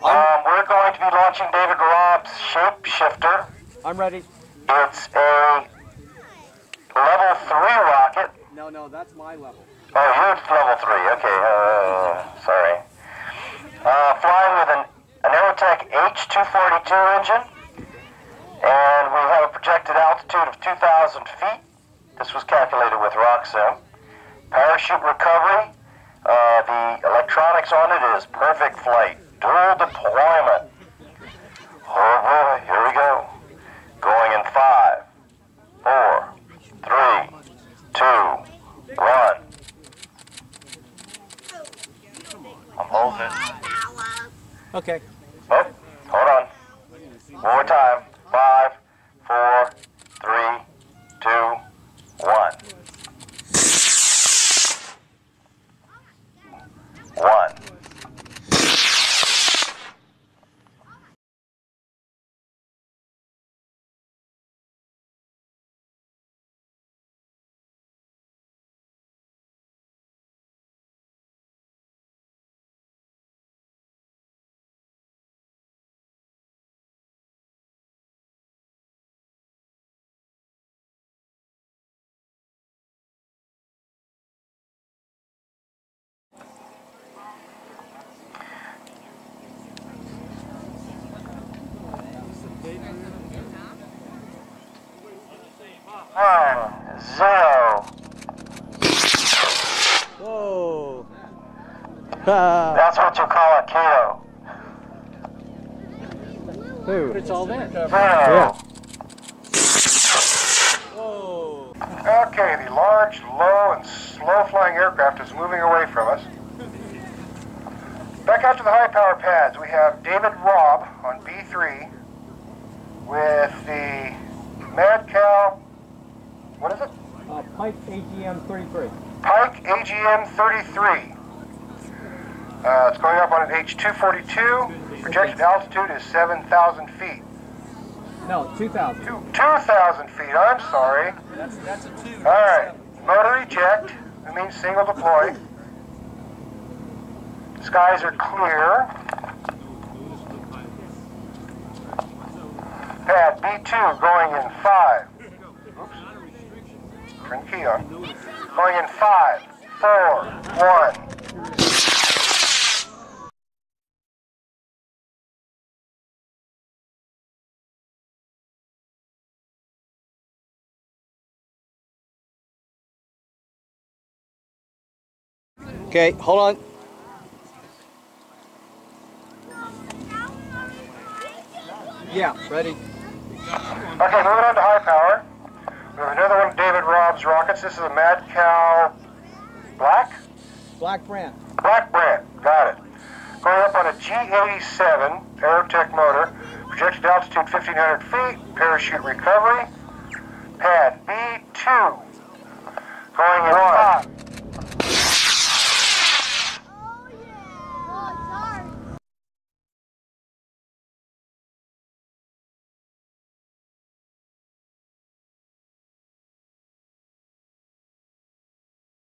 We're going to be launching David Robb's shapeshifter. I'm ready. It's a level 3 rocket. No, that's my level. Oh, you're level 3. Okay, sorry. Flying with an Aerotech H242 engine. And we have a projected altitude of 2,000 feet. This was calculated with RockSim. Parachute recovery. The electronics on it is perfect flight. Dual deployment. Oh boy, here we go. Going in 5, 4, 3, 2, 1. I'm holding it. Okay. Oh, hold on. One more time. 5, 4, 3, 2, 1. 1. Zero. Whoa. That's what you call a KO. Who? It's all there. Zero. Yeah. Whoa. Okay, the large, low, and slow-flying aircraft is moving away from us. Back out to the high-power pads, we have David Robb on B3 with the Madcow, what is it? PIKE AGM 33. PIKE AGM 33. It's going up on an H242. Projected altitude is 7,000 feet. No, 2,000. 2,000 feet, I'm sorry. That's a 2. Alright, motor eject. That means single deploy. Skies are clear. Pad B2 going in 5. Oops. Turn key on. Going in 5, 4, 1. Okay, hold on. Yeah, ready. Okay, moving on to high power. We have another one of David Robb's rockets. This is a Madcow Black Brant. Brant, got it. Going up on a G87 Aerotech motor. Projected altitude 1,500 feet. Parachute recovery. Pad B2. Going in 1.